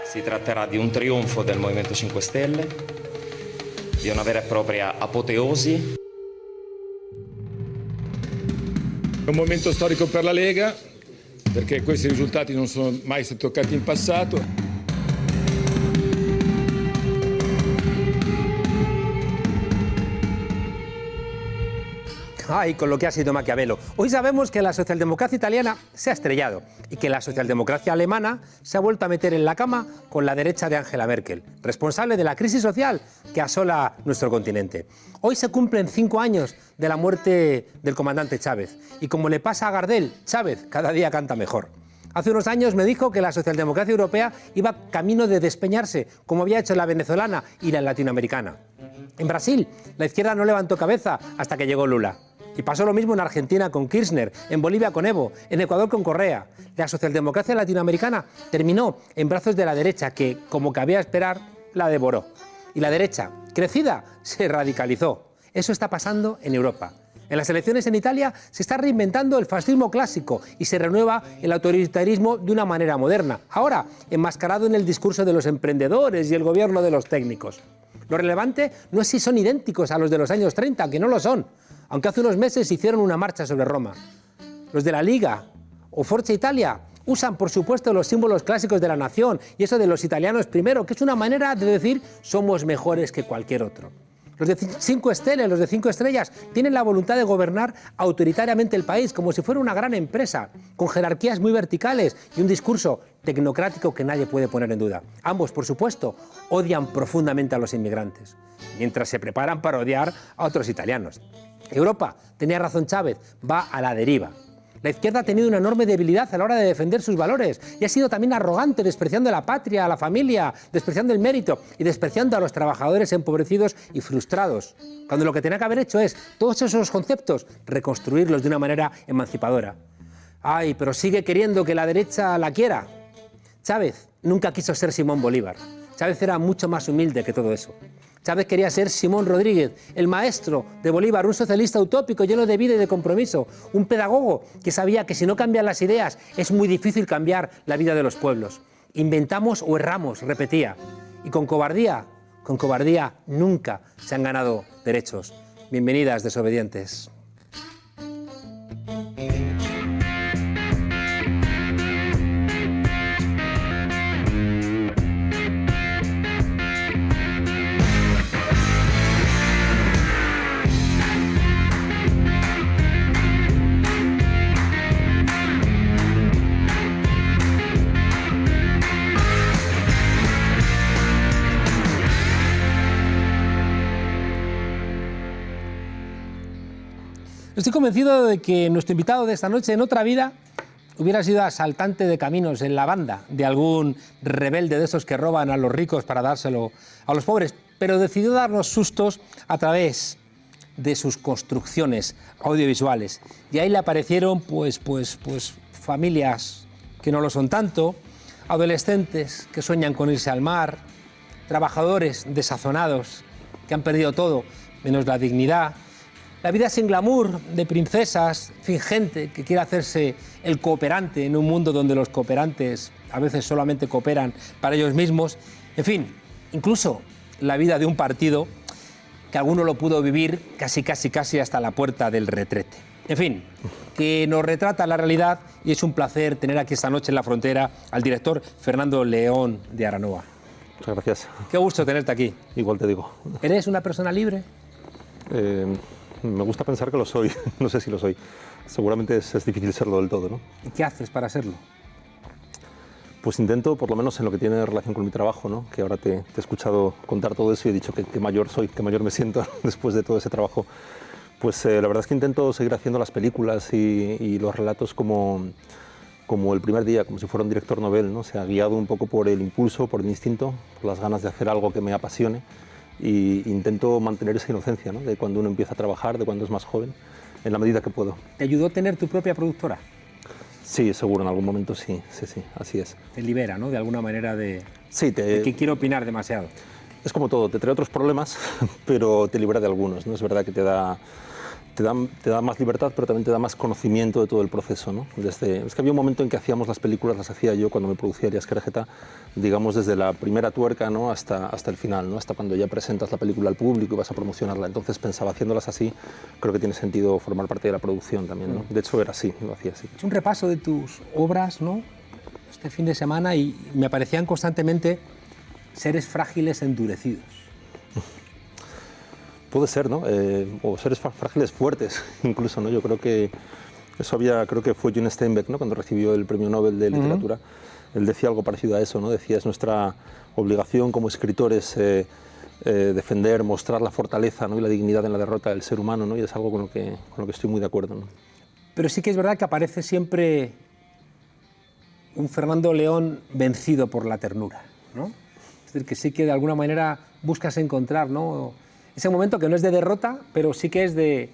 Si tratterà di un trionfo del Movimento 5 Stelle, di una vera e propria apoteosi. È un momento storico per la Lega, perché questi risultati non sono mai stati toccati in passato. Ay, con lo que ha sido Maquiavelo. Hoy sabemos que la socialdemocracia italiana se ha estrellado y que la socialdemocracia alemana se ha vuelto a meter en la cama con la derecha de Angela Merkel, responsable de la crisis social que asola nuestro continente. Hoy se cumplen 5 años de la muerte del comandante Chávez y como le pasa a Gardel, Chávez cada día canta mejor. Hace unos años me dijo que la socialdemocracia europea iba camino de despeñarse, como había hecho la venezolana y la latinoamericana. En Brasil, la izquierda no levantó cabeza hasta que llegó Lula. Y pasó lo mismo en Argentina con Kirchner, en Bolivia con Evo, en Ecuador con Correa. La socialdemocracia latinoamericana terminó en brazos de la derecha que, como cabía esperar, la devoró. Y la derecha, crecida, se radicalizó. Eso está pasando en Europa. En las elecciones en Italia se está reinventando el fascismo clásico y se renueva el autoritarismo de una manera moderna, ahora enmascarado en el discurso de los emprendedores y el gobierno de los técnicos. Lo relevante no es si son idénticos a los de los años 30, que no lo son, aunque hace unos meses hicieron una marcha sobre Roma. Los de la Liga o Forza Italia usan, por supuesto, los símbolos clásicos de la nación y eso de los italianos primero, que es una manera de decir somos mejores que cualquier otro. Los de 5 Estrellas, los de 5 estrellas, tienen la voluntad de gobernar autoritariamente el país como si fuera una gran empresa, con jerarquías muy verticales y un discurso tecnocrático que nadie puede poner en duda. Ambos, por supuesto, odian profundamente a los inmigrantes, mientras se preparan para odiar a otros italianos. Europa, tenía razón Chávez, va a la deriva. La izquierda ha tenido una enorme debilidad a la hora de defender sus valores y ha sido también arrogante, despreciando a la patria, a la familia, despreciando el mérito y despreciando a los trabajadores empobrecidos y frustrados, cuando lo que tenía que haber hecho es, todos esos conceptos, reconstruirlos de una manera emancipadora. Ay, pero sigue queriendo que la derecha la quiera. Chávez nunca quiso ser Simón Bolívar. Chávez era mucho más humilde que todo eso. Chávez quería ser Simón Rodríguez, el maestro de Bolívar, un socialista utópico lleno de vida y de compromiso, un pedagogo que sabía que si no cambian las ideas es muy difícil cambiar la vida de los pueblos. Inventamos o erramos, repetía, y con cobardía nunca se han ganado derechos. Bienvenidas, desobedientes. Estoy convencido de que nuestro invitado de esta noche, en otra vida, hubiera sido asaltante de caminos en la banda de algún rebelde de esos que roban a los ricos para dárselo a los pobres, pero decidió darnos sustos a través de sus construcciones audiovisuales. Y ahí le aparecieron pues familias que no lo son tanto, adolescentes que sueñan con irse al mar, trabajadores desazonados que han perdido todo menos la dignidad, la vida sin glamour de princesas, gente que quiere hacerse el cooperante en un mundo donde los cooperantes a veces solamente cooperan para ellos mismos. En fin, incluso la vida de un partido que alguno lo pudo vivir casi hasta la puerta del retrete. En fin, que nos retrata la realidad y es un placer tener aquí esta noche en La Frontera al director Fernando León de Aranoa. Muchas gracias. Qué gusto tenerte aquí. Igual te digo. ¿Eres una persona libre? Me gusta pensar que lo soy, no sé si lo soy. Seguramente es difícil serlo del todo, ¿no? ¿Y qué haces para serlo? Pues intento, por lo menos en lo que tiene relación con mi trabajo, ¿no? Que ahora te he escuchado contar todo eso y he dicho que mayor soy, que mayor me siento después de todo ese trabajo. Pues la verdad es que intento seguir haciendo las películas y los relatos como el primer día, como si fuera un director novel, ¿no? O sea, guiado un poco por el impulso, por el instinto, por las ganas de hacer algo que me apasione. Y intento mantener esa inocencia, ¿no? De cuando uno empieza a trabajar, de cuando es más joven, en la medida que puedo. ¿Te ayudó a tener tu propia productora? Sí, seguro, en algún momento sí, así es. Te libera, ¿no? De alguna manera de que quiero opinar demasiado. Es como todo, te trae otros problemas, pero te libera de algunos, ¿no? Es verdad que te te da más libertad, pero también te da más conocimiento de todo el proceso, ¿no? Es que había un momento en que hacíamos las películas, las hacía yo cuando me producía Arias Querejeta, digamos desde la primera tuerca, ¿no? hasta el final, ¿no? Hasta cuando ya presentas la película al público y vas a promocionarla. Entonces pensaba, haciéndolas así, creo que tiene sentido formar parte de la producción también, ¿no? De hecho era así, lo hacía así. Es un repaso de tus obras, ¿no? Este fin de semana, y me aparecían constantemente seres frágiles endurecidos. Puede ser, ¿no? O seres frágiles fuertes, incluso, ¿no? Yo creo que eso creo que fue John Steinbeck, ¿no? Cuando recibió el Premio Nobel de Literatura. Él decía algo parecido a eso, ¿no? Decía, es nuestra obligación como escritores defender, mostrar la fortaleza, ¿no? Y la dignidad en la derrota del ser humano, ¿no? Y es algo con lo que estoy muy de acuerdo, ¿no? Pero sí que es verdad que aparece siempre un Fernando León vencido por la ternura, ¿no? Es decir, que sí que de alguna manera buscas encontrar, ¿no? Ese momento que no es de derrota, pero sí que es de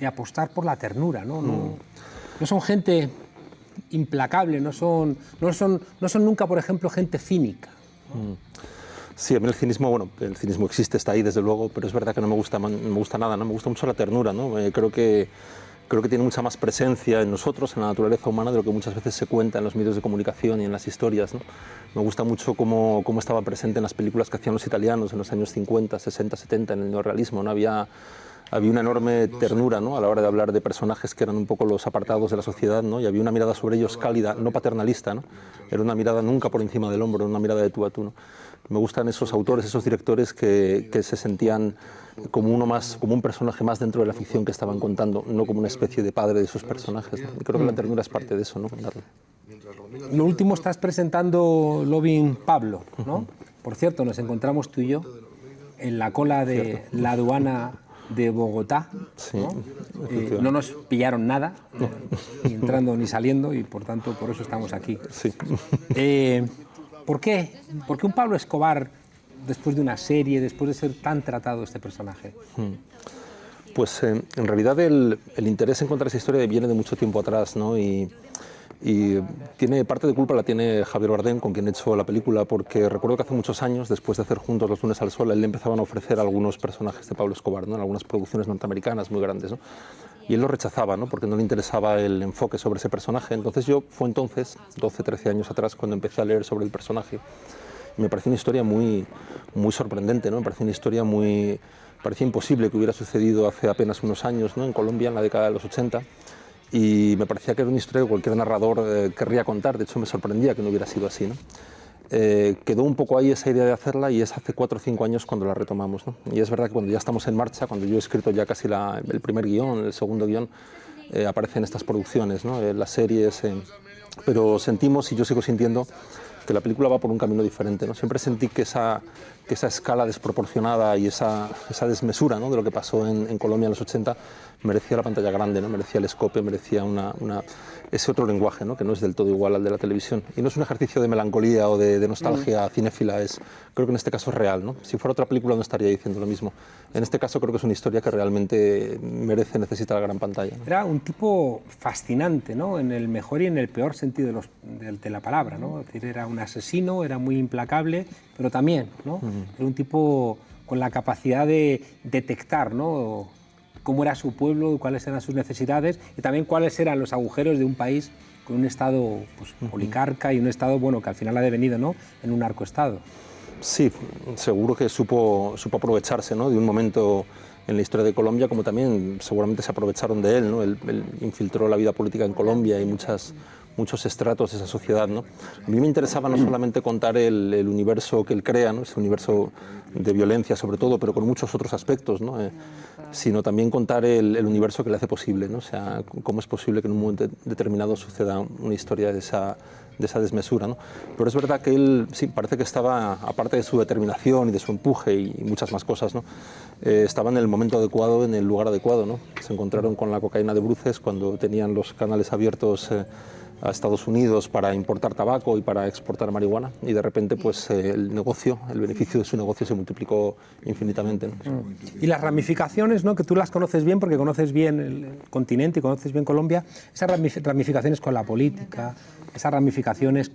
apostar por la ternura, ¿no? No son gente implacable, no son nunca, por ejemplo, gente cínica. Sí, a mí el cinismo existe, está ahí desde luego, pero es verdad que no me gusta nada, ¿no? Me gusta mucho la ternura, ¿no? Creo que tiene mucha más presencia en nosotros, en la naturaleza humana, de lo que muchas veces se cuenta en los medios de comunicación y en las historias, ¿no? Me gusta mucho cómo estaba presente en las películas que hacían los italianos en los años 50, 60, 70, en el neorrealismo, ¿no? Había una enorme ternura, ¿no? A la hora de hablar de personajes que eran un poco los apartados de la sociedad, ¿no? Y había una mirada sobre ellos cálida, no paternalista, ¿no? Era una mirada nunca por encima del hombro, una mirada de tú a tú, ¿no? Me gustan esos autores, esos directores que se sentían como un personaje más dentro de la ficción que estaban contando, no como una especie de padre de esos personajes, ¿no? Y creo que la ternura es parte de eso, ¿no? Lo último, estás presentando Loving Pablo, ¿no? Por cierto, nos encontramos tú y yo en la cola de la aduana de Bogotá, ¿no? No nos pillaron nada, ni entrando ni saliendo, y por tanto por eso estamos aquí. Sí. ¿Por qué? ¿Por qué un Pablo Escobar, después de una serie, después de ser tan tratado este personaje? Pues en realidad el interés en contar esa historia viene de mucho tiempo atrás, ¿no? Y tiene parte de culpa la tiene Javier Bardem, con quien he hecho la película, porque recuerdo que hace muchos años, después de hacer juntos Los lunes al sol, a él le empezaban a ofrecer algunos personajes de Pablo Escobar, ¿no? En algunas producciones norteamericanas muy grandes, ¿no? Y él lo rechazaba, ¿no? Porque no le interesaba el enfoque sobre ese personaje. Entonces fue entonces, 12, 13 años atrás, cuando empecé a leer sobre el personaje. Y me pareció una historia muy, muy sorprendente, ¿no? Me pareció una historia parecía imposible que hubiera sucedido hace apenas unos años, ¿no? En Colombia, en la década de los 80. Y me parecía que era una historia que cualquier narrador querría contar. De hecho, me sorprendía que no hubiera sido así, ¿no? Quedó un poco ahí esa idea de hacerla, y es hace 4 o 5 años cuando la retomamos, ¿no? Y es verdad que cuando ya estamos en marcha, cuando yo he escrito ya casi el primer guión, el segundo guión, aparecen estas producciones, ¿no? Las series, pero sentimos, y yo sigo sintiendo, que la película va por un camino diferente, ¿no? Siempre sentí que esa escala desproporcionada y esa desmesura, ¿no? De lo que pasó en Colombia en los 80 merecía la pantalla grande, ¿no? Merecía el escope, merecía ese otro lenguaje, ¿no? Que no es del todo igual al de la televisión. Y no es un ejercicio de melancolía o de nostalgia cinéfila, creo que en este caso es real, ¿no? Si fuera otra película no estaría diciendo lo mismo. En este caso creo que es una historia que realmente necesita la gran pantalla, ¿no? Era un tipo fascinante, ¿no? En el mejor y en el peor sentido de la palabra, ¿no? Es decir, era un asesino, era muy implacable, pero también, ¿no? Era un tipo con la capacidad de detectar, ¿no? Cómo era su pueblo, cuáles eran sus necesidades, y también cuáles eran los agujeros de un país con un Estado, pues, oligarca, y un Estado, bueno, que al final ha devenido, ¿no?, en un narcoestado. Sí, seguro que supo aprovecharse, ¿no?, de un momento en la historia de Colombia, como también seguramente se aprovecharon de él, ¿no? Él infiltró la vida política en Colombia y muchos estratos de esa sociedad, ¿no? A mí me interesaba no solamente contar el universo que él crea, ¿no? Ese universo de violencia sobre todo, pero con muchos otros aspectos, ¿no? Sino también contar el universo que le hace posible, ¿no? O sea, cómo es posible que en un momento determinado suceda una historia de esa desmesura, ¿no? Pero es verdad que él, sí, parece que estaba, aparte de su determinación y de su empuje y muchas más cosas, ¿no? Estaba en el momento adecuado, en el lugar adecuado, ¿no? Se encontraron con la cocaína de Bruces cuando tenían los canales abiertos a Estados Unidos para importar tabaco y para exportar marihuana, y de repente pues el beneficio de su negocio se multiplicó infinitamente, ¿no? Y las ramificaciones, ¿no?, que tú las conoces bien porque conoces bien el continente y conoces bien Colombia, esas ramificaciones con la política, esas ramificaciones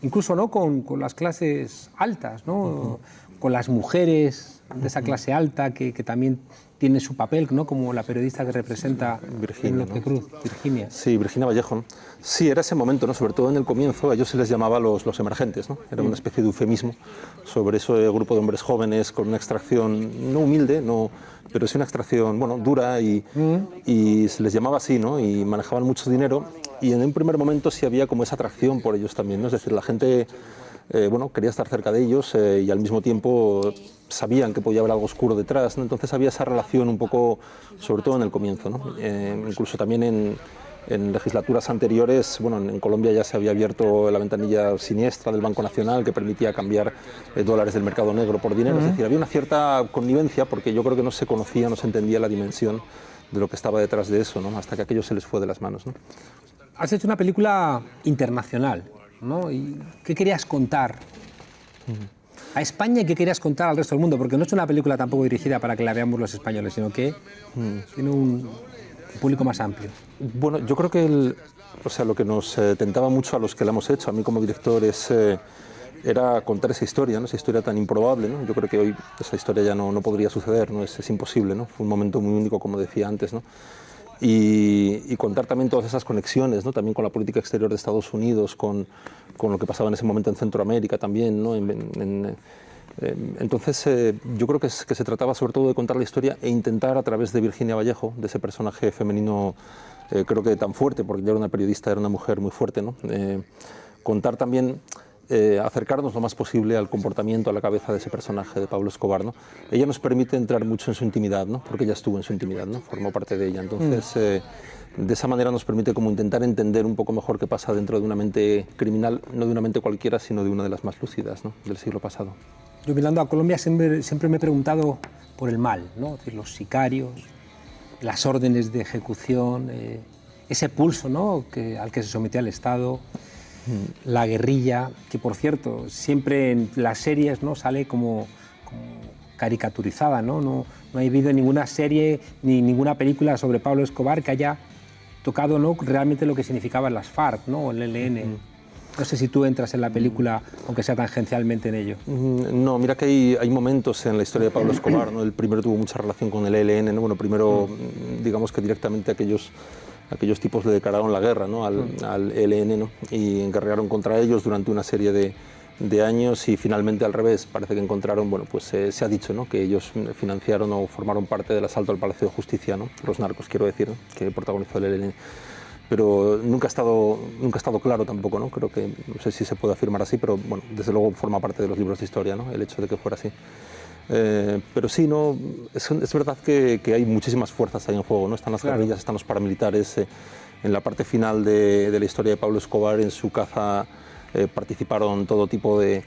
incluso, ¿no?, con las clases altas, ¿no? con las mujeres de esa clase alta que también tiene su papel, ¿no? Como la periodista que representa Virginia, Penélope Cruz, Virginia. Sí, Virginia Vallejo, ¿no? Sí, era ese momento, ¿no? Sobre todo en el comienzo, a ellos se les llamaba los emergentes, ¿no? Era una especie de eufemismo sobre ese grupo de hombres jóvenes con una extracción no humilde, no, pero sí una extracción, bueno, dura y se les llamaba así, ¿no? Y manejaban mucho dinero y en un primer momento sí había como esa atracción por ellos también, ¿no? Es decir, la gente bueno, quería estar cerca de ellos y al mismo tiempo sabían que podía haber algo oscuro detrás, ¿no? Entonces había esa relación un poco, sobre todo en el comienzo, ¿no? Incluso también en legislaturas anteriores, bueno, en Colombia ya se había abierto la ventanilla siniestra del Banco Nacional que permitía cambiar dólares del mercado negro por dinero, es decir, había una cierta connivencia porque yo creo que no se conocía, no se entendía la dimensión de lo que estaba detrás de eso, ¿no? Hasta que aquello se les fue de las manos, ¿no? Has hecho una película internacional, ¿no? ¿Y qué querías contar a España y qué querías contar al resto del mundo? Porque no es una película tampoco dirigida para que la veamos los españoles, sino que tiene un público más amplio. Bueno, yo creo que o sea, lo que nos tentaba mucho a los que la hemos hecho, a mí como director, era contar esa historia, ¿no? Esa historia tan improbable, ¿no? Yo creo que hoy esa historia ya no podría suceder, ¿no? Es imposible, ¿no? Fue un momento muy único, como decía antes, ¿no? Y contar también todas esas conexiones, ¿no? También con la política exterior de Estados Unidos, con lo que pasaba en ese momento en Centroamérica también, ¿no? Entonces yo creo que se trataba sobre todo de contar la historia e intentar a través de Virginia Vallejo, de ese personaje femenino creo que tan fuerte, porque ya era una periodista, era una mujer muy fuerte, ¿no? Contar también, acercarnos lo más posible al comportamiento, a la cabeza de ese personaje de Pablo Escobar, ¿no? Ella nos permite entrar mucho en su intimidad, ¿no? Porque ella estuvo en su intimidad, ¿no? Formó parte de ella. Entonces, de esa manera nos permite como intentar entender un poco mejor qué pasa dentro de una mente criminal, no de una mente cualquiera, sino de una de las más lúcidas, ¿no? Del siglo pasado. Yo mirando a Colombia siempre me he preguntado por el mal, ¿no? Es decir, los sicarios, las órdenes de ejecución, ese pulso, ¿no? al que se sometía el Estado, la guerrilla, que por cierto siempre en las series, ¿no? Sale como caricaturizada, ¿no? No ha habido ninguna serie ni ninguna película sobre Pablo Escobar que haya tocado, ¿no? Realmente lo que significaban las FARC, ¿no? O el ELN. No sé si tú entras en la película, aunque sea tangencialmente en ello. No, mira que hay momentos en la historia de Pablo Escobar, ¿no? El primero tuvo mucha relación con el ELN, ¿no? Bueno, primero, digamos que directamente aquellos tipos le declararon la guerra, ¿no? al ELN, ¿no? Y guerrearon contra ellos durante una serie de años y finalmente al revés, parece que encontraron, bueno, pues se ha dicho, ¿no? Que ellos financiaron o formaron parte del asalto al Palacio de Justicia, ¿no? Los narcos, quiero decir, ¿no? Que protagonizó el ELN. Pero nunca ha estado claro tampoco, ¿no? Creo que, no sé si se puede afirmar así, pero bueno, desde luego forma parte de los libros de historia, ¿no? El hecho de que fuera así. Pero sí, no, es verdad que hay muchísimas fuerzas ahí en juego, ¿no? Están las guerrillas, están los paramilitares. En la parte final de la historia de Pablo Escobar, en su caza participaron todo tipo de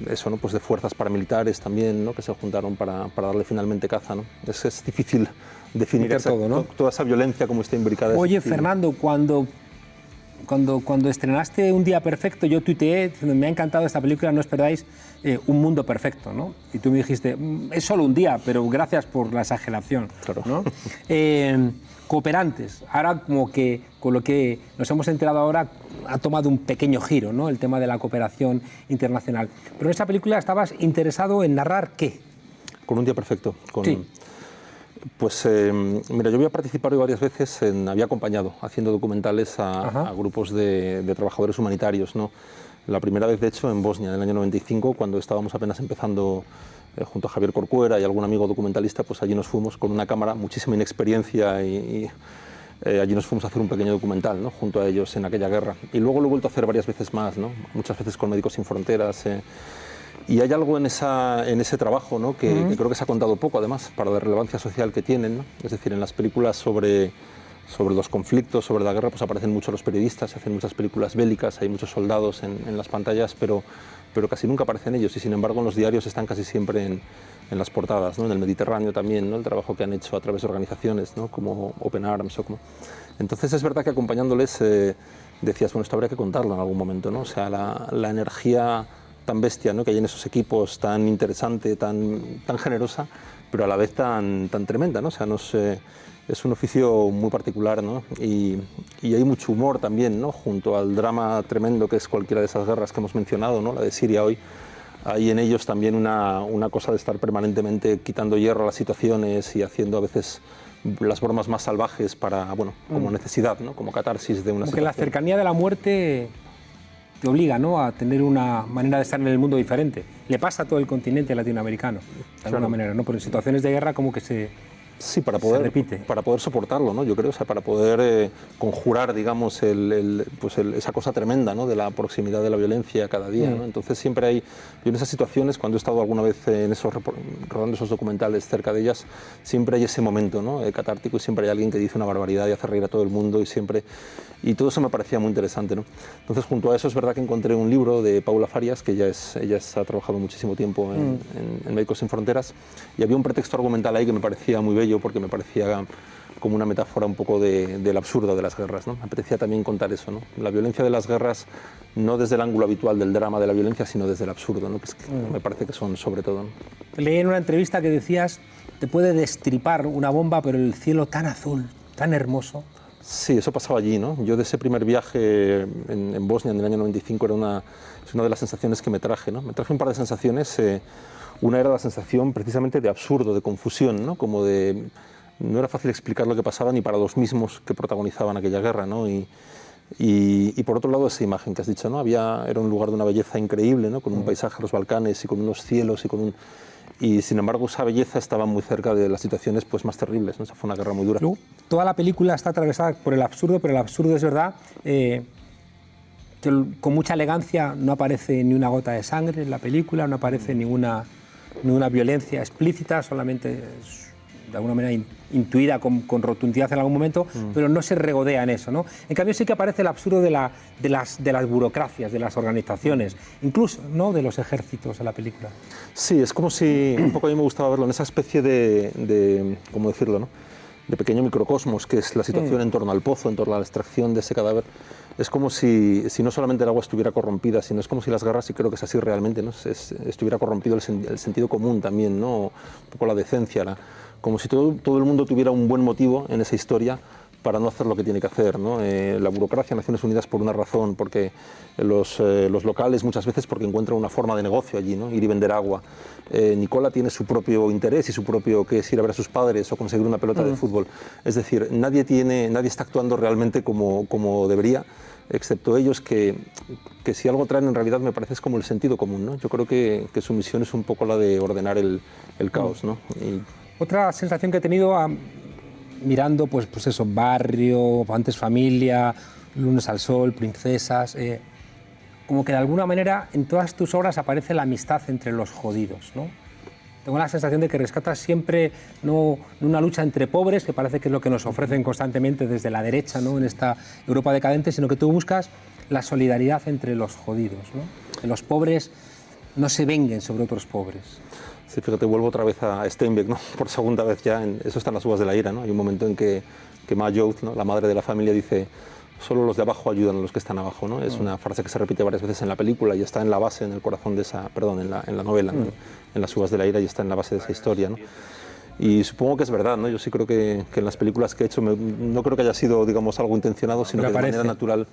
eso, ¿no? Pues de fuerzas paramilitares también, ¿no? Que se juntaron para darle finalmente caza, ¿no? Es difícil definir todo, ¿no? Toda esa violencia como está imbricada. Oye, Fernando, cuando estrenaste Un Día Perfecto, yo tuiteé diciendo, me ha encantado esta película, no os perdáis Un Mundo Perfecto, ¿no? Y tú me dijiste, es solo un día, pero gracias por la exageración, claro, ¿no? Cooperantes, ahora como que con lo que nos hemos enterado ahora ha tomado un pequeño giro, ¿no? El tema de la cooperación internacional. Pero en esta película estabas interesado en narrar ¿qué? Con Un Día Perfecto. Sí. Pues mira, yo había participado varias veces, había acompañado haciendo documentales a grupos de trabajadores humanitarios, ¿no? La primera vez, de hecho, en Bosnia, en el año 95, cuando estábamos apenas empezando junto a Javier Corcuera y algún amigo documentalista, pues allí nos fuimos con una cámara, muchísima inexperiencia y allí nos fuimos a hacer un pequeño documental, ¿no? Junto a ellos en aquella guerra. Y luego lo he vuelto a hacer varias veces más, ¿no? Muchas veces con Médicos Sin Fronteras. Y hay algo en ese trabajo, ¿no? que creo que se ha contado poco, además, para la relevancia social que tienen, ¿no? Es decir, en las películas sobre los conflictos, sobre la guerra, pues aparecen mucho los periodistas, se hacen muchas películas bélicas, hay muchos soldados en las pantallas, pero casi nunca aparecen ellos, y sin embargo en los diarios están casi siempre en las portadas, ¿no? En el Mediterráneo también, ¿no? El trabajo que han hecho a través de organizaciones, ¿no? Como Open Arms o como... Entonces es verdad que acompañándoles decías, bueno, esto habría que contarlo en algún momento, ¿no? O sea, la energía tan bestia, ¿no? Que hay en esos equipos, tan interesante, tan generosa, pero a la vez tan tremenda, ¿no? O sea, es un oficio muy particular, ¿no? Y hay mucho humor también, ¿no? Junto al drama tremendo que es cualquiera de esas guerras que hemos mencionado, ¿no? La de Siria hoy, hay en ellos también una cosa de estar permanentemente quitando hierro a las situaciones y haciendo a veces las bromas más salvajes para, bueno, como necesidad, ¿no? Como catarsis de una Como situación. que la cercanía de la muerte te obliga, ¿no?, a tener una manera de estar en el mundo diferente. Le pasa a todo el continente latinoamericano, de alguna manera, ¿no? Pero en situaciones de guerra como que se Sí, para repite. para poder soportarlo, ¿no? Yo creo, o sea, para poder conjurar, digamos, esa cosa tremenda, ¿no? De la proximidad de la violencia cada día, ¿no? Entonces siempre hay, yo en esas situaciones, cuando he estado alguna vez rodando esos documentales cerca de ellas, siempre hay ese momento, ¿no? Catártico, y siempre hay alguien que dice una barbaridad y hace reír a todo el mundo, y todo eso me parecía muy interesante, ¿no? Entonces, junto a eso, es verdad que encontré un libro de Paula Farias, que ella ha trabajado muchísimo tiempo en Médicos Sin Fronteras, y había un pretexto argumental ahí que me parecía muy bello, porque me parecía como una metáfora un poco del absurdo de las guerras, ¿no? Me apetecía también contar eso, ¿no? La violencia de las guerras, no desde el ángulo habitual del drama de la violencia, sino desde el absurdo, ¿no? Que es que me parece que son sobre todo, ¿no? Leí en una entrevista que decías, te puede destripar una bomba, pero el cielo tan azul, tan hermoso. Sí, eso pasaba allí, ¿no? Yo de ese primer viaje en Bosnia en el año 95 es una de las sensaciones que me traje, ¿no? Me traje un par de sensaciones. Una era la sensación precisamente de absurdo, de confusión, ¿no? Como de... No era fácil explicar lo que pasaba ni para los mismos que protagonizaban aquella guerra, ¿no? Y por otro lado, esa imagen que has dicho, ¿no? Era un lugar de una belleza increíble, ¿no? Con un paisaje a los Balcanes y con unos cielos y sin embargo esa belleza estaba muy cerca de las situaciones pues más terribles, ¿no? Esa fue una guerra muy dura. Luego, toda la película está atravesada por el absurdo, pero el absurdo es verdad que con mucha elegancia no aparece ni una gota de sangre en la película, no aparece ninguna violencia explícita, solamente es de alguna manera intuida con rotundidad en algún momento, pero no se regodea en eso, ¿no? En cambio sí que aparece el absurdo de las burocracias, de las organizaciones, incluso, ¿no?, de los ejércitos en la película. Sí, es como si, un poco a mí me gustaba verlo en esa especie de ¿cómo decirlo?, ¿no?, de pequeño microcosmos, que es la situación en torno al pozo, en torno a la extracción de ese cadáver. Es como si no solamente el agua estuviera corrompida, sino es como si las guerras, y creo que es así realmente, ¿no?, estuviera corrompido el sentido común también, ¿no?, un poco la decencia, como si todo el mundo tuviera un buen motivo en esa historia para no hacer lo que tiene que hacer, ¿no? La burocracia, Naciones Unidas, por una razón, porque los locales muchas veces porque encuentran una forma de negocio allí, ¿no?, ir y vender agua. Nicola tiene su propio interés y su propio, que es ir a ver a sus padres o conseguir una pelota de fútbol. Es decir, nadie está actuando realmente como debería, excepto ellos, que si algo traen en realidad me parece es como el sentido común, ¿no? Yo creo que su misión es un poco la de ordenar el caos, ¿no? Otra sensación que he tenido mirando, pues eso, Barrio, antes Familia, Lunes al Sol, Princesas, como que de alguna manera en todas tus obras aparece la amistad entre los jodidos, ¿no? Tengo la sensación de que rescatas siempre no una lucha entre pobres, que parece que es lo que nos ofrecen constantemente desde la derecha, ¿no?, en esta Europa decadente, sino que tú buscas la solidaridad entre los jodidos, ¿no? Que los pobres no se venguen sobre otros pobres. Sí, fíjate, vuelvo otra vez a Steinbeck, ¿no?, por segunda vez ya, eso está en Las Uvas de la Ira, ¿no? Hay un momento en que Majout, ¿no?, la madre de la familia, dice: solo los de abajo ayudan a los que están abajo, ¿no? Es una frase que se repite varias veces en la película y está en la base, en el corazón de esa, perdón, en la novela, ¿no?, en Las Uvas de la Ira, y está en la base de esa historia, ¿no? Y supongo que es verdad, ¿no? Yo sí creo que en las películas que he hecho no creo que haya sido, digamos, algo intencionado, sino que de manera natural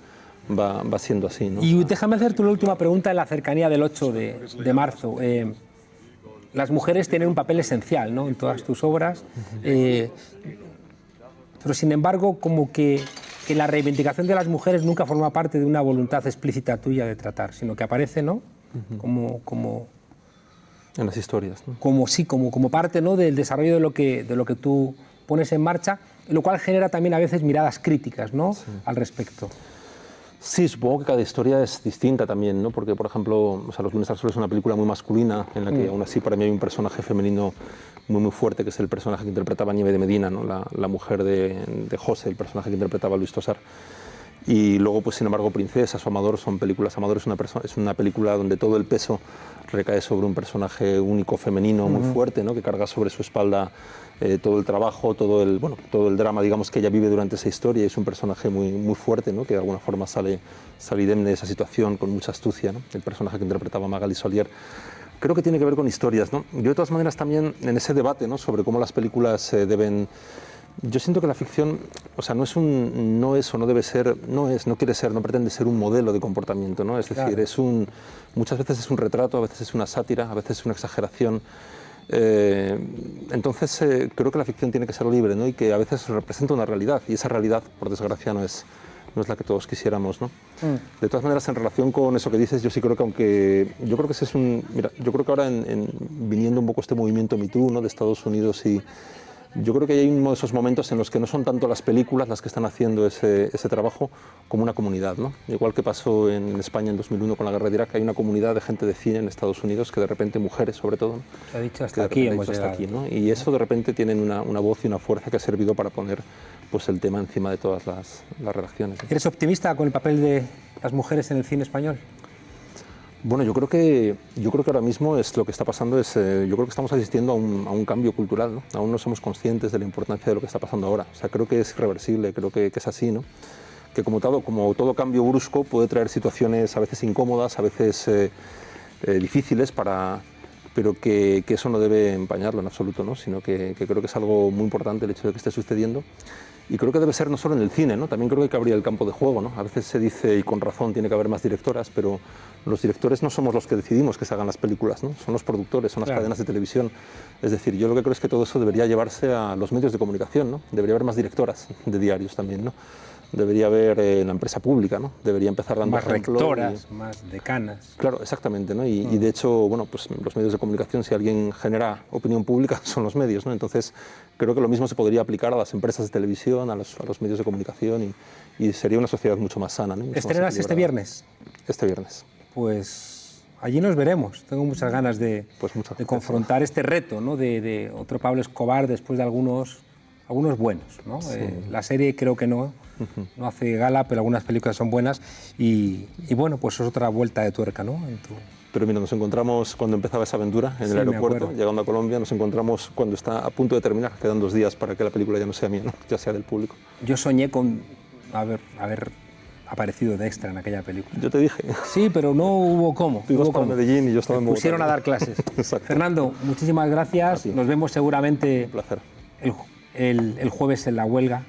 va siendo así, ¿no? Y déjame hacerte una última pregunta en la cercanía del 8 de marzo. Las mujeres tienen un papel esencial, ¿no?, en todas tus obras, pero sin embargo como que la reivindicación de las mujeres nunca forma parte de una voluntad explícita tuya de tratar, sino que aparece, ¿no?, como en las historias, ¿no? Como parte, ¿no?, del desarrollo de lo que tú pones en marcha, lo cual genera también a veces miradas críticas, ¿no?, al respecto. Sí, supongo que cada historia es distinta también, ¿no? Porque, por ejemplo, o sea, Los Lunes al Sol es una película muy masculina, en la que aún así para mí hay un personaje femenino muy fuerte, que es el personaje que interpretaba Nieve de Medina, ¿no?, la mujer de José, el personaje que interpretaba Luis Tosar. Y luego, pues sin embargo, Princesas o Amador son películas. Amador es una película donde todo el peso recae sobre un personaje único femenino muy fuerte, ¿no?, que carga sobre su espalda todo el trabajo, todo el drama, digamos, que ella vive durante esa historia, y es un personaje muy fuerte, ¿no?, que de alguna forma sale indemne de esa situación con mucha astucia, ¿no?, el personaje que interpretaba Magali Solier. Creo que tiene que ver con historias, ¿no? Yo de todas maneras también en ese debate, ¿no?, sobre cómo las películas deben Yo siento que la ficción, o sea, no es o no debe ser, no quiere ser, no pretende ser un modelo de comportamiento, ¿no? Es decir, Claro. muchas veces es un retrato, a veces es una sátira, a veces es una exageración. Entonces creo que la ficción tiene que ser libre, ¿no? Y que a veces representa una realidad, y esa realidad, por desgracia, no es la que todos quisiéramos, ¿no? De todas maneras, en relación con eso que dices, yo sí creo que yo creo que ese es mira, yo creo que ahora viniendo un poco este movimiento Me Too, ¿no? De Estados Unidos, y yo creo que hay uno de esos momentos en los que no son tanto las películas las que están haciendo ese trabajo como una comunidad, ¿no? Igual que pasó en España en 2001 con la guerra de Irak, hay una comunidad de gente de cine en Estados Unidos que de repente, mujeres sobre todo, ¿no? Se ha dicho que hasta de aquí repente hemos ha dicho hasta llegado. aquí, ¿no? Y eso de repente tienen una voz y una fuerza que ha servido para poner pues, el tema encima de todas las redacciones, ¿no? ¿Eres optimista con el papel de las mujeres en el cine español? Bueno, yo creo que ahora mismo lo que está pasando yo creo que estamos asistiendo a un cambio cultural, ¿no? Aún no somos conscientes de la importancia de lo que está pasando ahora. O sea, creo que es irreversible, creo que es así, ¿no? Que como todo cambio brusco puede traer situaciones a veces incómodas, a veces difíciles pero que eso no debe empañarlo en absoluto, ¿no? Sino que creo que es algo muy importante el hecho de que esté sucediendo. Y creo que debe ser no solo en el cine, ¿no? También creo que hay que abrir el campo de juego, ¿no? A veces se dice, y con razón, tiene que haber más directoras, pero los directores no somos los que decidimos que se hagan las películas, ¿no? Son los productores, son las Claro. cadenas de televisión. Es decir, yo lo que creo es que todo eso debería llevarse a los medios de comunicación, ¿no? Debería haber más directoras de diarios también, ¿no? Debería haber la empresa pública, ¿no? Debería empezar dando Más ejemplo rectoras, más decanas. Claro, exactamente, ¿no? Y de hecho, bueno, pues los medios de comunicación, si alguien genera opinión pública, son los medios, ¿no? Entonces, creo que lo mismo se podría aplicar a las empresas de televisión, a los medios de comunicación y sería una sociedad mucho más sana, ¿no? Mucho más ¿Estrenas este equilibrada. viernes? Este viernes. Pues allí nos veremos. Tengo muchas ganas de Pues muchas gracias. confrontar este reto, ¿no? de otro Pablo Escobar después de algunos buenos, ¿no? La serie creo que no hace gala, pero algunas películas son buenas y bueno, pues es otra vuelta de tuerca, ¿no? Pero mira, nos encontramos cuando empezaba esa aventura en Sí, el me aeropuerto, acuerdo. llegando a Colombia, nos encontramos cuando está a punto de terminar, quedan 2 días para que la película ya no sea mía, ¿no? Ya sea del público. Yo soñé con haber aparecido de extra en aquella película. Yo te dije, Sí, pero no hubo cómo. tú ibas hubo para cómo. Medellín y yo estaba en Me Bogotá. pusieron a dar clases. Exacto. Fernando, muchísimas gracias. ti. Nos vemos seguramente Un placer. el jueves en la huelga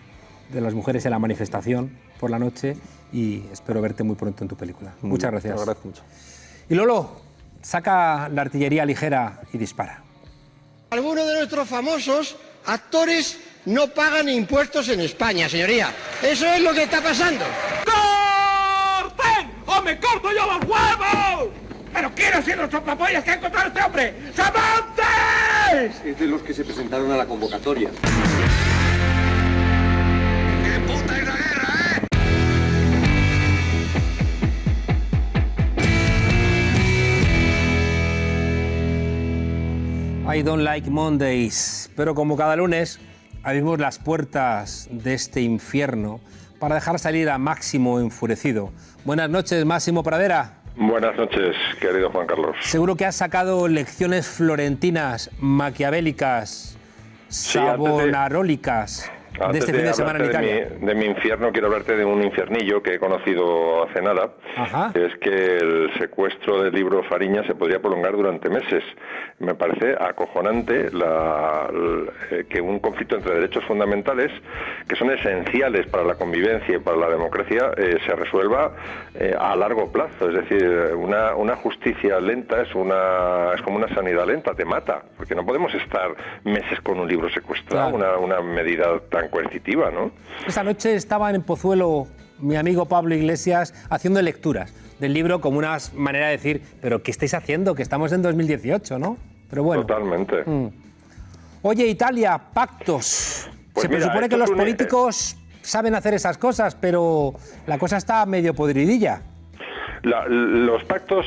de las mujeres en la manifestación por la noche y espero verte muy pronto en tu película. Muy Muchas bien, gracias. Te lo agradezco mucho. Y Lolo, saca la artillería ligera y dispara. Algunos de nuestros famosos actores no pagan impuestos en España, señoría. Eso es lo que está pasando. ¡Corten! ¡O me corto yo los huevos! ¿Pero quién ha sido los soplapollas que ha encontrado este hombre? ¡Samantes! Es de los que se presentaron a la convocatoria. ¡Qué puta es la guerra, eh! I don't like Mondays, pero como cada lunes abrimos las puertas de este infierno para dejar salir a Máximo enfurecido. Buenas noches, Máximo Pradera. Buenas noches, querido Juan Carlos. Seguro que has sacado lecciones florentinas, maquiavélicas, savonarólicas de este fin de semana en Italia. De mi infierno, quiero hablarte de un infiernillo que he conocido hace nada. Ajá. Que es que el secuestro del libro Fariña se podría prolongar durante meses. Me parece acojonante que un conflicto entre derechos fundamentales, que son esenciales para la convivencia y para la democracia, se resuelva a largo plazo. Es decir, una justicia lenta es como una sanidad lenta, te mata, porque no podemos estar meses con un libro secuestrado, Claro. una medida tan coercitiva, ¿no? Esta noche estaban en Pozuelo mi amigo Pablo Iglesias haciendo lecturas del libro como una manera de decir, pero ¿qué estáis haciendo? Que estamos en 2018, ¿no? Pero bueno. Totalmente. Oye, Italia, pactos. Pues Se mira, presupone esto que los es un- políticos saben hacer esas cosas, pero la cosa está medio podridilla. Los pactos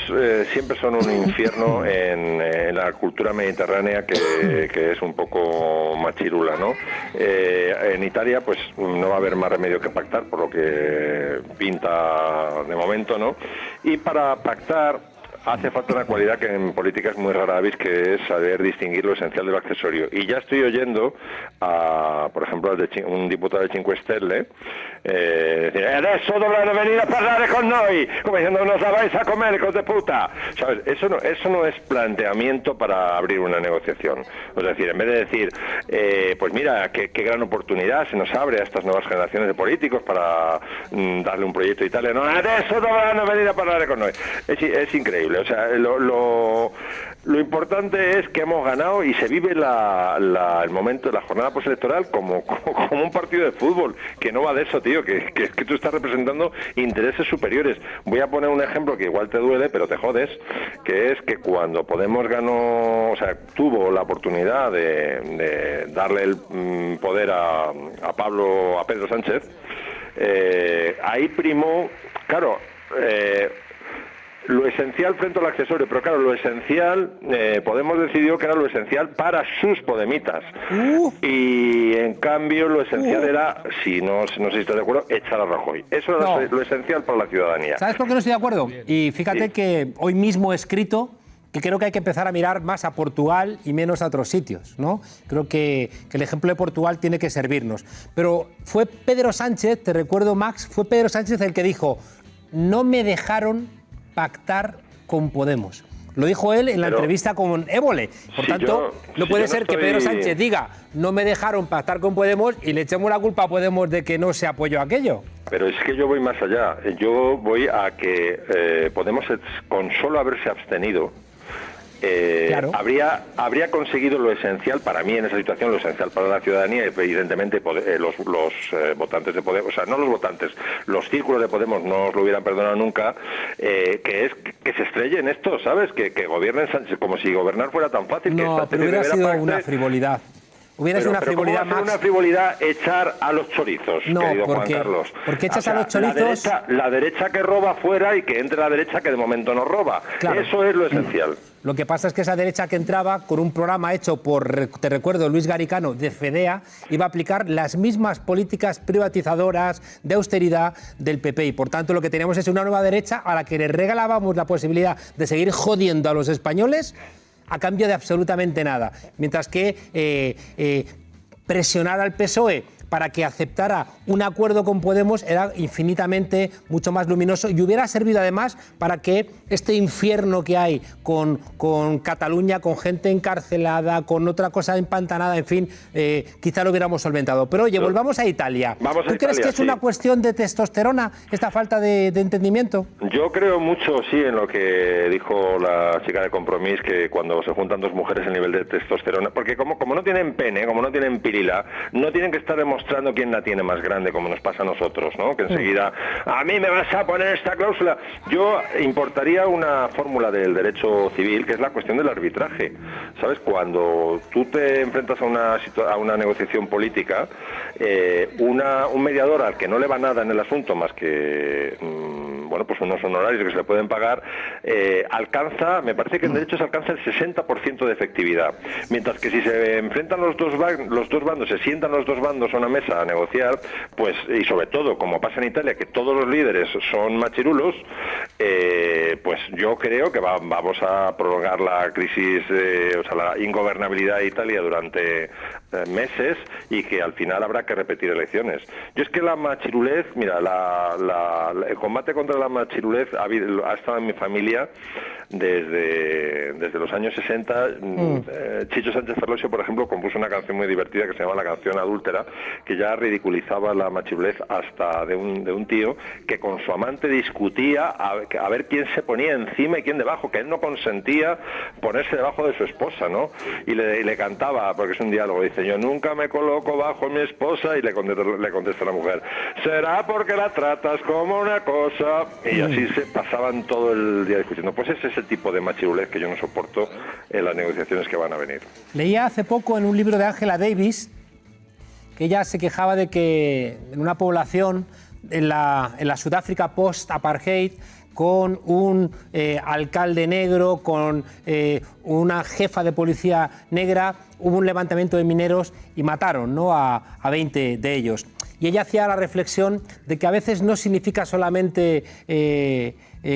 siempre son un infierno en la cultura mediterránea que es un poco machirula, ¿no? En Italia pues no va a haber más remedio que pactar, por lo que pinta de momento, ¿no? Y para pactar hace falta una cualidad que en política es muy rara avis, que es saber distinguir lo esencial de lo accesorio. Y ya estoy oyendo a, por ejemplo, un diputado de 5 Stelle decir, adesso dovranno venire a parlare con noi, como diciendo, nos la vais a comer, hijos de puta. ¿Sabes? Eso no es planteamiento para abrir una negociación. Es decir, en vez de decir, pues mira, qué gran oportunidad se nos abre a estas nuevas generaciones de políticos para darle un proyecto a Italia. No, adesso dovranno venire a parlare con noi. Es increíble. O sea, lo importante es que hemos ganado y se vive el momento de la jornada postelectoral como un partido de fútbol, que no va de eso, tío, que tú estás representando intereses superiores. Voy a poner un ejemplo que igual te duele, pero te jodes, que es que cuando Podemos tuvo la oportunidad de darle el poder a Pedro Sánchez, ahí primó, claro, lo esencial frente al accesorio, pero claro, lo esencial, Podemos decidió que era lo esencial para sus podemitas. Y en cambio lo esencial era, no sé si estás de acuerdo, echar a Rajoy. Eso era lo esencial para la ciudadanía. ¿Sabes por qué no estoy de acuerdo? Y fíjate que hoy mismo he escrito que creo que hay que empezar a mirar más a Portugal y menos a otros sitios, ¿no? Creo que el ejemplo de Portugal tiene que servirnos. Pero fue Pedro Sánchez, te recuerdo, Max, fue Pedro Sánchez el que dijo, no me dejaron pactar con Podemos. Lo dijo él en la entrevista con Évole. Por tanto, no puede ser que Pedro Sánchez diga, no me dejaron pactar con Podemos y le echemos la culpa a Podemos de que no se apoyó aquello. Pero es que yo voy más allá. Yo voy a que Podemos, con solo haberse abstenido, claro, habría conseguido lo esencial para mí en esa situación, lo esencial para la ciudadanía, evidentemente los votantes de Podemos, o sea, no los votantes, los círculos de Podemos no os lo hubieran perdonado nunca, que es que se estrellen esto, ¿sabes? Que gobiernen Sánchez, como si gobernar fuera tan fácil. No, pero hubiera sido una frivolidad. Hubiera sido una frivolidad más. Una frivolidad echar a los chorizos, querido Juan Carlos. Porque echas a los chorizos. La derecha que roba fuera y que entre la derecha que de momento no roba. Claro. Eso es lo esencial. Lo que pasa es que esa derecha que entraba con un programa hecho por, te recuerdo, Luis Garicano, de FEDEA, iba a aplicar las mismas políticas privatizadoras de austeridad del PP. Y por tanto lo que teníamos es una nueva derecha a la que le regalábamos la posibilidad de seguir jodiendo a los españoles a cambio de absolutamente nada. Mientras que presionar al PSOE para que aceptara un acuerdo con Podemos era infinitamente mucho más luminoso y hubiera servido además para que este infierno que hay con Cataluña, con gente encarcelada, con otra cosa empantanada, en fin, quizá lo hubiéramos solventado. Pero oye, volvamos a Italia. ¿Tú crees que es una cuestión de testosterona esta falta de entendimiento? Yo creo mucho, sí, en lo que dijo la chica de Compromís, que cuando se juntan dos mujeres el nivel de testosterona, porque como no tienen pene, como no tienen pirila, no tienen que estar demostrando quién la tiene más grande, como nos pasa a nosotros, ¿no? Que enseguida, a mí me vas a poner esta cláusula. Yo importaría una fórmula del derecho civil, que es la cuestión del arbitraje. ¿Sabes? Cuando tú te enfrentas a una negociación política, un mediador al que no le va nada en el asunto más que pues unos honorarios que se le pueden pagar, me parece que en derechos alcanza el 60% de efectividad. Mientras que si se enfrentan los dos bandos, se sientan los dos bandos a una mesa a negociar, pues, y sobre todo, como pasa en Italia, que todos los líderes son machirulos, pues yo creo que vamos a prolongar la crisis, la ingobernabilidad de Italia durante meses y que al final habrá que repetir elecciones. Yo es que la machirulez, mira, el combate contra la machirulez ha estado en mi familia desde los años 60. Chicho Sánchez Ferlosio, por ejemplo, compuso una canción muy divertida que se llama La canción adúltera, que ya ridiculizaba la machirulez hasta de un tío que con su amante discutía a ver quién se ponía encima y quién debajo, que él no consentía ponerse debajo de su esposa, ¿no? Y le cantaba, porque es un diálogo, dice, yo nunca me coloco bajo mi esposa, y le contesta la mujer, será porque la tratas como una cosa, y así se pasaban todo el día discutiendo. Pues es ese tipo de machirulez que yo no soporto en las negociaciones que van a venir. Leía hace poco en un libro de Angela Davis que ella se quejaba de que en una población, en la Sudáfrica post-apartheid, con un alcalde negro, con una jefa de policía negra, hubo un levantamiento de mineros y mataron, ¿no?, a 20 de ellos. y ella hacía la reflexión de que a veces no significa solamente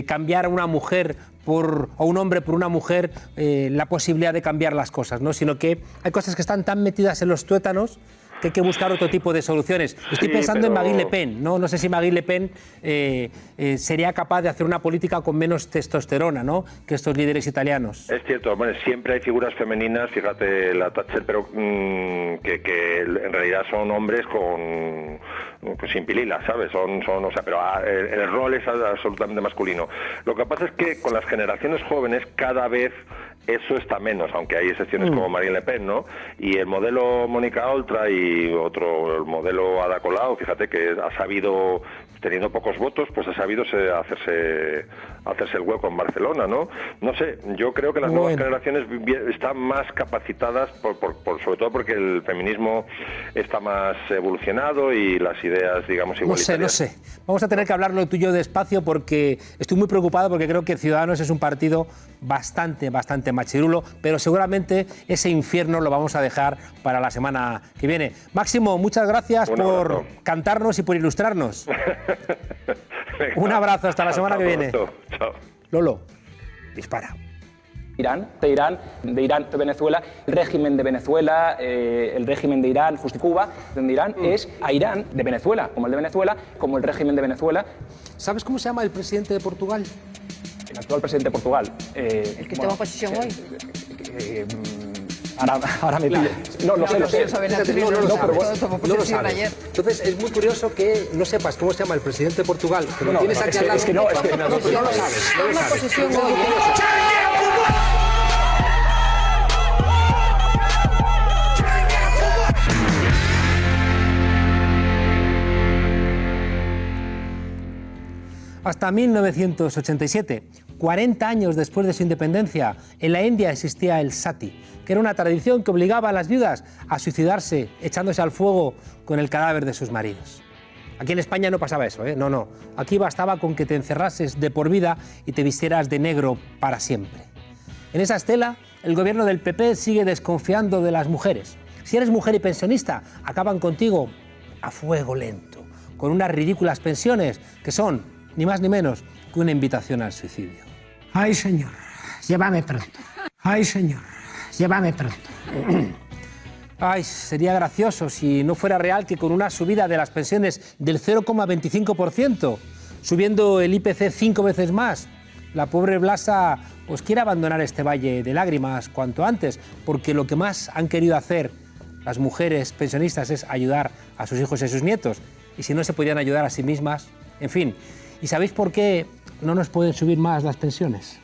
cambiar a una mujer o un hombre por una mujer la posibilidad de cambiar las cosas, ¿no? Sino que hay cosas que están tan metidas en los tuétanos que hay que buscar otro tipo de soluciones. Estoy pensando en Marine Le Pen, ¿no? No sé si Marine Le Pen sería capaz de hacer una política con menos testosterona, ¿no?, que estos líderes italianos. Es cierto, bueno, siempre hay figuras femeninas, fíjate la Thatcher, pero que en realidad son hombres pues sin pilila, ¿sabes? O sea, pero el rol es absolutamente masculino. Lo que pasa es que con las generaciones jóvenes cada vez eso está menos, aunque hay excepciones como Marine Le Pen, ¿no? Y el modelo Mónica Oltra y el modelo Ada Colau, fíjate que ha sabido, teniendo pocos votos, pues ha sabido hacerse el hueco en Barcelona, ¿no? No sé, yo creo que las nuevas generaciones están más capacitadas, sobre todo porque el feminismo está más evolucionado y las ideas, digamos, igualitarias. No sé. Vamos a tener que hablarlo tú y yo despacio porque estoy muy preocupado porque creo que Ciudadanos es un partido bastante machirulo, pero seguramente ese infierno lo vamos a dejar para la semana que viene. Máximo, muchas gracias por cantarnos y por ilustrarnos. Un abrazo, hasta la semana que viene. Chao. Lolo, dispara. De Irán, de Venezuela, el régimen de Venezuela, el régimen de Irán, Cuba, de Irán es a Irán de Venezuela, como el de Venezuela, como el régimen de Venezuela. ¿Sabes cómo se llama el presidente de Portugal? El actual presidente de Portugal. ¿El que toma posesión hoy? Ahora me pide. No lo sé. No lo sabes. Entonces es muy curioso que no sepas cómo se llama el presidente de Portugal. Que lo tienes aquí al lado. No lo sabes. Toma posesión hoy. Hasta 1987, 40 años después de su independencia, en la India existía el sati, que era una tradición que obligaba a las viudas a suicidarse echándose al fuego con el cadáver de sus maridos. Aquí en España no pasaba eso, ¿eh? No. Aquí bastaba con que te encerrases de por vida y te vistieras de negro para siempre. En esa estela, el gobierno del PP sigue desconfiando de las mujeres. Si eres mujer y pensionista, acaban contigo a fuego lento, con unas ridículas pensiones que son ni más ni menos que una invitación al suicidio. Ay, señor, llévame pronto. Ay, señor, llévame pronto. Ay, sería gracioso si no fuera real que con una subida de las pensiones del 0,25%, subiendo el IPC 5 veces más, la pobre Blasa pues quiere abandonar este valle de lágrimas cuanto antes, porque lo que más han querido hacer las mujeres pensionistas es ayudar a sus hijos y a sus nietos, y si no se podían ayudar a sí mismas, en fin. ¿Y sabéis por qué no nos pueden subir más las pensiones?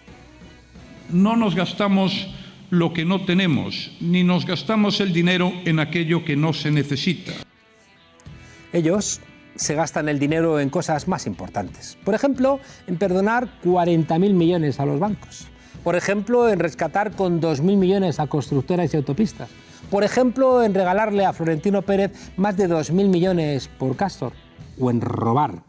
No nos gastamos lo que no tenemos, ni nos gastamos el dinero en aquello que no se necesita. Ellos se gastan el dinero en cosas más importantes. Por ejemplo, en perdonar 40.000 millones a los bancos. Por ejemplo, en rescatar con 2.000 millones a constructoras y autopistas. Por ejemplo, en regalarle a Florentino Pérez más de 2.000 millones por Castor. O en robar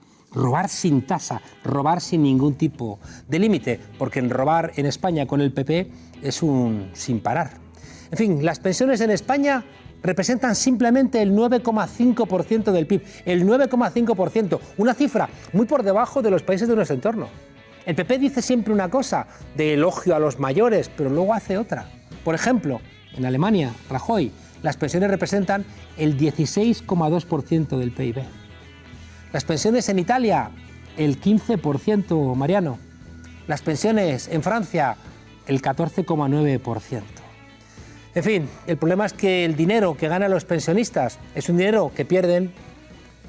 sin tasa, robar sin ningún tipo de límite, porque en robar en España con el PP es un sin parar. En fin, las pensiones en España representan simplemente el 9,5% del PIB, el 9,5%, una cifra muy por debajo de los países de nuestro entorno. El PP dice siempre una cosa, de elogio a los mayores, pero luego hace otra. Por ejemplo, en Alemania, Rajoy, las pensiones representan el 16,2% del PIB. Las pensiones en Italia, el 15%, Mariano. Las pensiones en Francia, el 14,9%. En fin, el problema es que el dinero que ganan los pensionistas es un dinero que pierden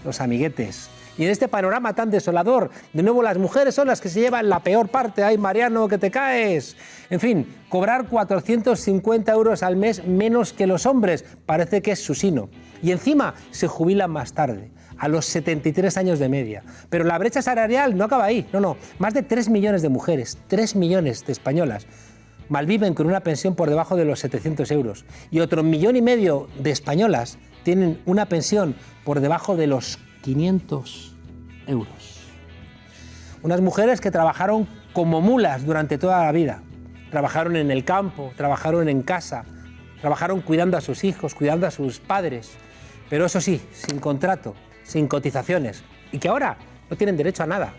los amiguetes. Y en este panorama tan desolador, de nuevo las mujeres son las que se llevan la peor parte. ¡Ay, Mariano, que te caes! En fin, cobrar 450 euros al mes menos que los hombres parece que es su sino. Y encima se jubilan más tarde, a los 73 años de media. Pero la brecha salarial no acaba ahí, no. Más de 3 millones de mujeres, 3 millones de españolas, malviven con una pensión por debajo de los 700 euros. Y otro 1,5 millones de españolas tienen una pensión por debajo de los 500 euros. Unas mujeres que trabajaron como mulas durante toda la vida. Trabajaron en el campo, trabajaron en casa, trabajaron cuidando a sus hijos, cuidando a sus padres. Pero eso sí, sin contrato, sin cotizaciones y que ahora no tienen derecho a nada.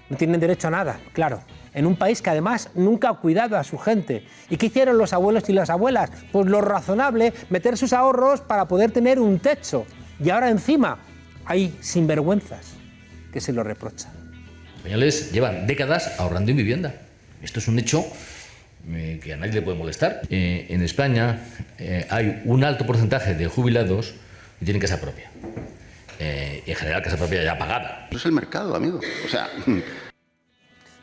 No tienen derecho a nada, claro. En un país que además nunca ha cuidado a su gente. ¿Y qué hicieron los abuelos y las abuelas? Pues lo razonable, meter sus ahorros para poder tener un techo. Y ahora encima hay sinvergüenzas que se lo reprochan. Los españoles llevan décadas ahorrando en vivienda. Esto es un hecho que a nadie le puede molestar. En España hay un alto porcentaje de jubilados que tienen casa propia. Y en general casa propia ya pagada. Eso es el mercado, amigo. O sea...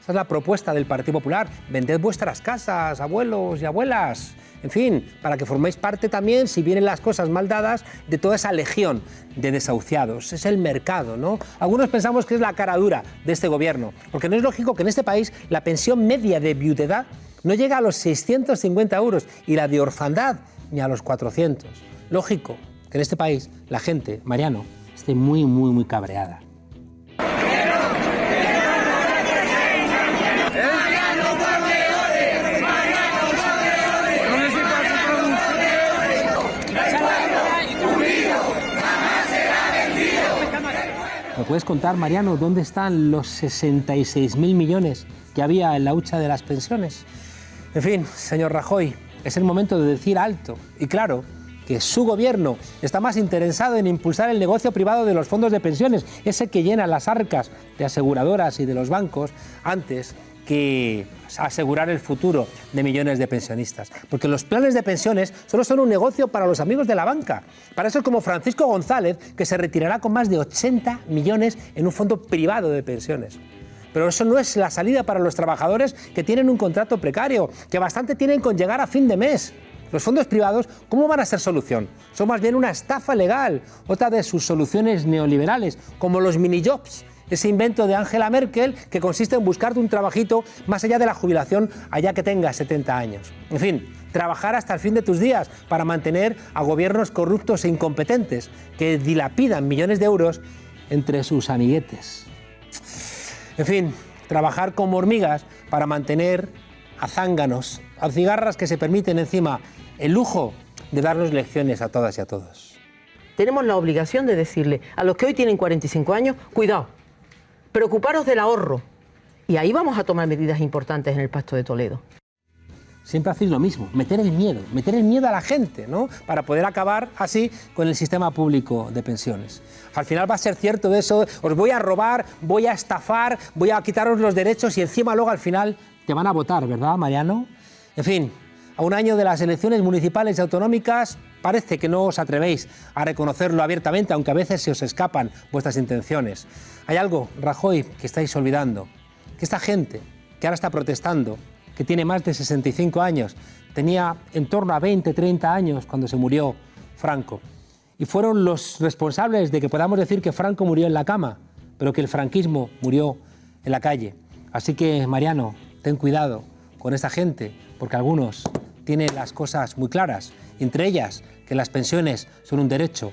Esa es la propuesta del Partido Popular. Vended vuestras casas, abuelos y abuelas. En fin, para que forméis parte también, si vienen las cosas mal dadas, de toda esa legión de desahuciados. Es el mercado, ¿no? Algunos pensamos que es la cara dura de este gobierno, porque no es lógico que en este país la pensión media de viudedad no llegue a los 650 euros y la de orfandad ni a los 400. Lógico que en este país la gente, Mariano, esté muy, muy, muy cabreada. ¿Me puedes contar, Mariano, dónde están los 66.000 millones que había en la hucha de las pensiones? En fin, señor Rajoy, es el momento de decir alto y claro que su gobierno está más interesado en impulsar el negocio privado de los fondos de pensiones, ese que llena las arcas de aseguradoras y de los bancos, antes que asegurar el futuro de millones de pensionistas. Porque los planes de pensiones solo son un negocio para los amigos de la banca. Para eso es como Francisco González, que se retirará con más de 80 millones en un fondo privado de pensiones. Pero eso no es la salida para los trabajadores que tienen un contrato precario, que bastante tienen con llegar a fin de mes. Los fondos privados, ¿cómo van a ser solución? Son más bien una estafa legal, otra de sus soluciones neoliberales, como los minijobs, ese invento de Angela Merkel que consiste en buscarte un trabajito más allá de la jubilación allá que tengas 70 años. En fin, trabajar hasta el fin de tus días para mantener a gobiernos corruptos e incompetentes que dilapidan millones de euros entre sus amiguetes. En fin, trabajar como hormigas para mantener a zánganos, a cigarras que se permiten encima el lujo de darnos lecciones a todas y a todos. Tenemos la obligación de decirle a los que hoy tienen 45 años, cuidado, preocuparos del ahorro. Y ahí vamos a tomar medidas importantes en el Pacto de Toledo. Siempre hacéis lo mismo, meter el miedo a la gente, ¿no? Para poder acabar así con el sistema público de pensiones. Al final va a ser cierto eso, os voy a robar, voy a estafar, voy a quitaros los derechos y encima luego al final te van a votar, ¿verdad, Mariano? En fin, a un año de las elecciones municipales y autonómicas parece que no os atrevéis a reconocerlo abiertamente, aunque a veces se os escapan vuestras intenciones. Hay algo, Rajoy, que estáis olvidando, que esta gente que ahora está protestando, que tiene más de 65 años, tenía en torno a 20, 30 años cuando se murió Franco. Y fueron los responsables de que podamos decir que Franco murió en la cama, pero que el franquismo murió en la calle. Así que, Mariano, ten cuidado con esta gente, porque algunos tienen las cosas muy claras, entre ellas que las pensiones son un derecho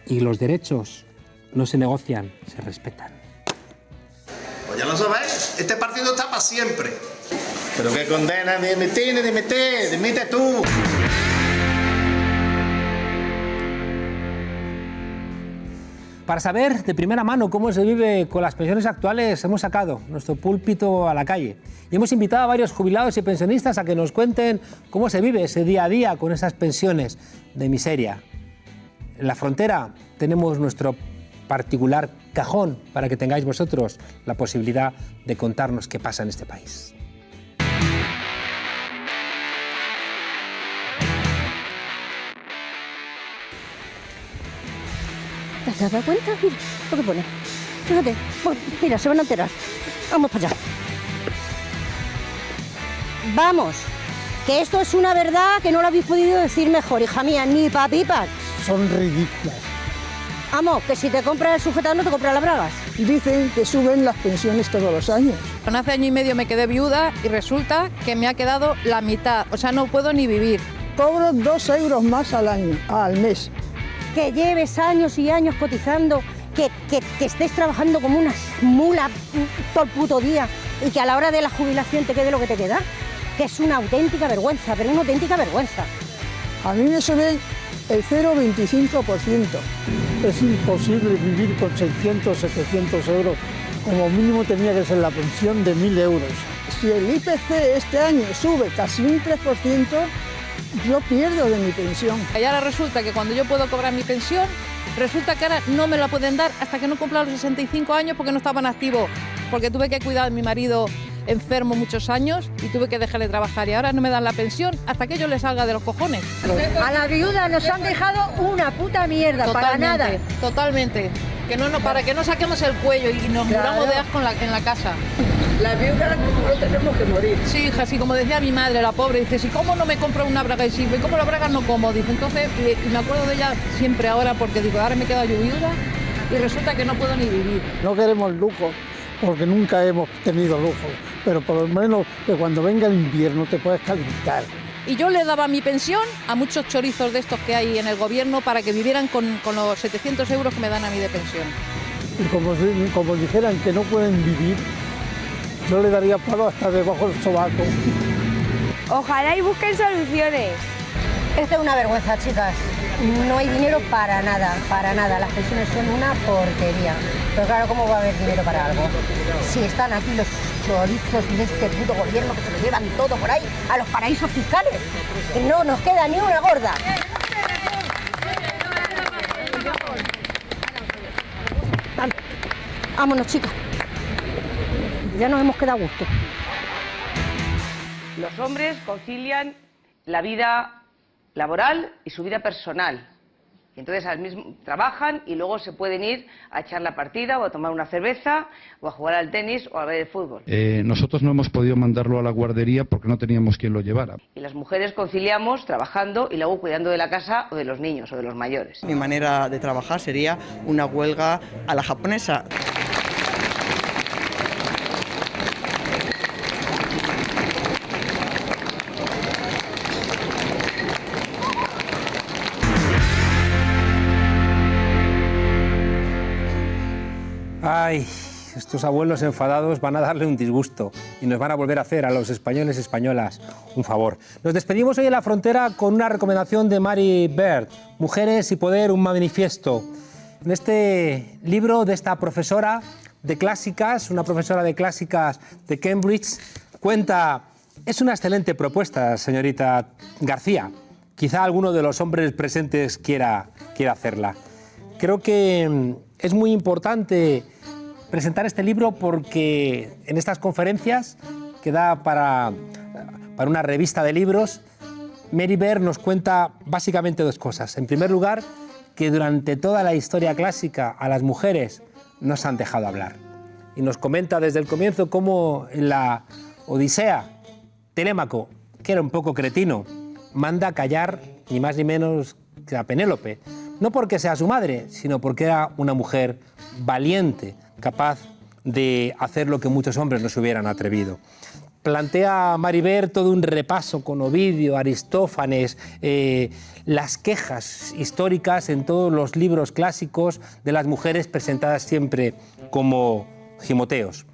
y los derechos no se negocian, se respetan. Pues ya lo sabéis, este partido está para siempre. Pero qué condena, dimite tú. Para saber de primera mano cómo se vive con las pensiones actuales, hemos sacado nuestro púlpito a la calle y hemos invitado a varios jubilados y pensionistas a que nos cuenten cómo se vive ese día a día con esas pensiones de miseria. En la frontera tenemos nuestro particular cajón para que tengáis vosotros la posibilidad de contarnos qué pasa en este país. ¿Te has dado cuenta? Mira lo que pone. Fíjate. Bueno, mira, se van a enterar. Vamos para allá. Vamos, que esto es una verdad que no lo habéis podido decir mejor, hija mía, ni papipas. Son ridículas. Vamos, que si te compras el sujetador no te compras las bragas. Dicen que suben las pensiones todos los años. Hace año y medio me quedé viuda y resulta que me ha quedado la mitad. O sea, no puedo ni vivir. Cobro 2 euros más al mes. Que lleves años y años cotizando, que estés trabajando como una mula todo el puto día y que a la hora de la jubilación te quede lo que te queda. Que es una auténtica vergüenza, pero una auténtica vergüenza. A mí me suben el 0,25%. Es imposible vivir con 600, 700 euros. Como mínimo tenía que ser la pensión de 1.000 euros. Si el IPC este año sube casi un 3%, yo pierdo de mi pensión. Y ahora resulta que cuando yo puedo cobrar mi pensión, resulta que ahora no me la pueden dar hasta que no cumpla los 65 años porque no estaban activos, porque tuve que cuidar a mi marido enfermo muchos años y tuve que dejarle trabajar y ahora no me dan la pensión hasta que yo le salga de los cojones. A la viuda nos han dejado una puta mierda, para nada. Totalmente. Que no, para que no saquemos el cuello y nos muramos de asco en la casa. La viuda no tenemos que morir. Sí, hija, sí, como decía mi madre, la pobre, dice, si cómo no me compro una braga y si me compro la braga no como, dice, entonces, y me acuerdo de ella siempre ahora porque digo, ahora me he quedado yo viuda y resulta que no puedo ni vivir. No queremos lujo, porque nunca hemos tenido lujo, pero por lo menos que cuando venga el invierno te puedes calentar. Y yo le daba mi pensión a muchos chorizos de estos que hay en el gobierno para que vivieran con los 700 euros que me dan a mí de pensión. Y como dijeran que no pueden vivir, yo le daría palo hasta debajo del sobaco. Ojalá y busquen soluciones. Esto es una vergüenza, chicas. No hay dinero para nada, para nada. Las pensiones son una porquería. Pero claro, ¿cómo va a haber dinero para algo? Si están aquí los chorizos de este puto gobierno que se lo llevan todo por ahí a los paraísos fiscales. Y no nos queda ni una gorda. Vámonos, chicas. Ya nos hemos quedado a gusto. Los hombres concilian la vida laboral y su vida personal. Y entonces al mismo trabajan y luego se pueden ir a echar la partida o a tomar una cerveza o a jugar al tenis o a ver el fútbol. Nosotros no hemos podido mandarlo a la guardería porque no teníamos quien lo llevara. Y las mujeres conciliamos trabajando y luego cuidando de la casa o de los niños o de los mayores. Mi manera de trabajar sería una huelga a la japonesa. Ay, estos abuelos enfadados van a darle un disgusto y nos van a volver a hacer a los españoles y españolas un favor. Nos despedimos hoy en La Frontera con una recomendación de Mary Beard, Mujeres y Poder, un manifiesto. En este libro de esta profesora de clásicas, una profesora de clásicas de Cambridge, cuenta, es una excelente propuesta, señorita García. Quizá alguno de los hombres presentes quiera hacerla. Creo que es muy importante presentar este libro porque en estas conferencias que da para una revista de libros, Mary Beard nos cuenta básicamente dos cosas. En primer lugar, que durante toda la historia clásica a las mujeres no se han dejado hablar. Y nos comenta desde el comienzo cómo en la Odisea, Telémaco, que era un poco cretino, manda callar ni más ni menos que a Penélope. No porque sea su madre, sino porque era una mujer valiente, capaz de hacer lo que muchos hombres no se hubieran atrevido. Plantea Mary Beard todo un repaso con Ovidio, Aristófanes, las quejas históricas en todos los libros clásicos de las mujeres presentadas siempre como gimoteos.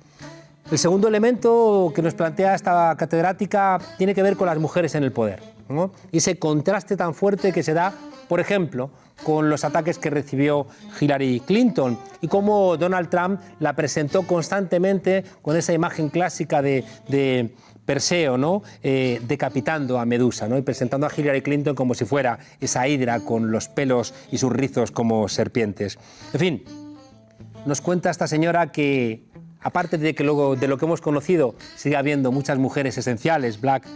El segundo elemento que nos plantea esta catedrática tiene que ver con las mujeres en el poder, ¿no? Y ese contraste tan fuerte que se da, por ejemplo, con los ataques que recibió Hillary Clinton y cómo Donald Trump la presentó constantemente con esa imagen clásica de Perseo, ¿no? Decapitando a Medusa, ¿no? Y presentando a Hillary Clinton como si fuera esa hidra con los pelos y sus rizos como serpientes. En fin, nos cuenta esta señora que, aparte de que luego de lo que hemos conocido, sigue habiendo muchas mujeres esenciales, Black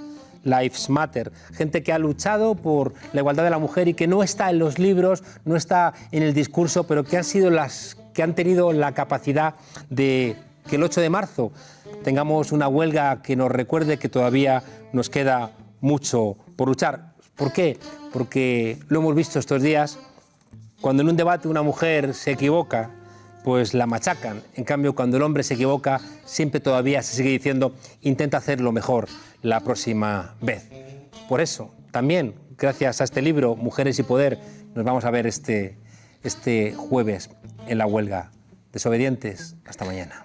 Lives Matter, gente que ha luchado por la igualdad de la mujer y que no está en los libros, no está en el discurso, pero que han sido las que han tenido la capacidad de que el 8 de marzo tengamos una huelga que nos recuerde que todavía nos queda mucho por luchar. ¿Por qué? Porque lo hemos visto estos días, cuando en un debate una mujer se equivoca, pues la machacan. En cambio, cuando el hombre se equivoca, siempre todavía se sigue diciendo, intenta hacerlo mejor la próxima vez. Por eso, también, gracias a este libro, Mujeres y Poder, nos vamos a ver este jueves en la huelga. Desobedientes, hasta mañana.